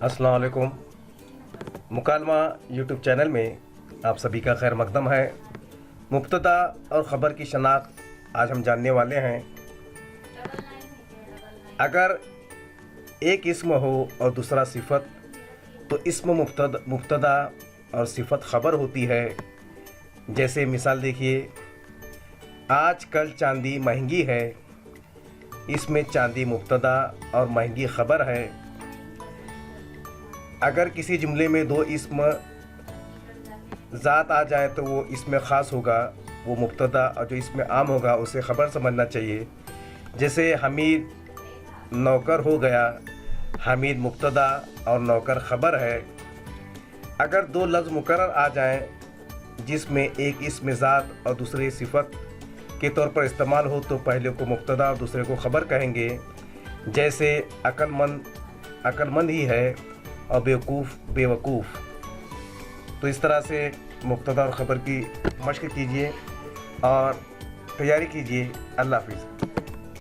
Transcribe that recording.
अस्सलाम वालेकुम। मुकालमा YouTube channel में आप सभी का खैर मकदम है। मुब्तदा और ख़बर की शनाख्त आज हम जानने वाले हैं। अगर एक इस्म हो और दूसरा सिफत, तो इस्म मुब्तदा और सिफत ख़बर होती है। जैसे मिसाल देखिए, आज कल चांदी महंगी है, इसमें चांदी मुब्तदा और महंगी ख़बर है। अगर किसी जुमले में दो इस्म ज़ात आ जाए तो वो इसमें ख़ास होगा, वो मुब्तदा, और जो इसमें आम होगा उसे ख़बर समझना चाहिए। जैसे हमीद नौकर हो गया, हमीद मुब्तदा और नौकर ख़बर है। अगर दो लफ्ज़ मुकर्रर आ जाएं जिसमें एक इस्म ज़ात और दूसरे सिफत के तौर पर इस्तेमाल हो, तो पहले को मुब्तदा और दूसरे को ख़बर कहेंगे। जैसे अक्लमंद ही है और बेवकूफ़ बेवकूफ़। तो इस तरह से मुब्तदा और ख़बर की मश्क कीजिए और तैयारी कीजिए। अल्लाह हाफ़िज़।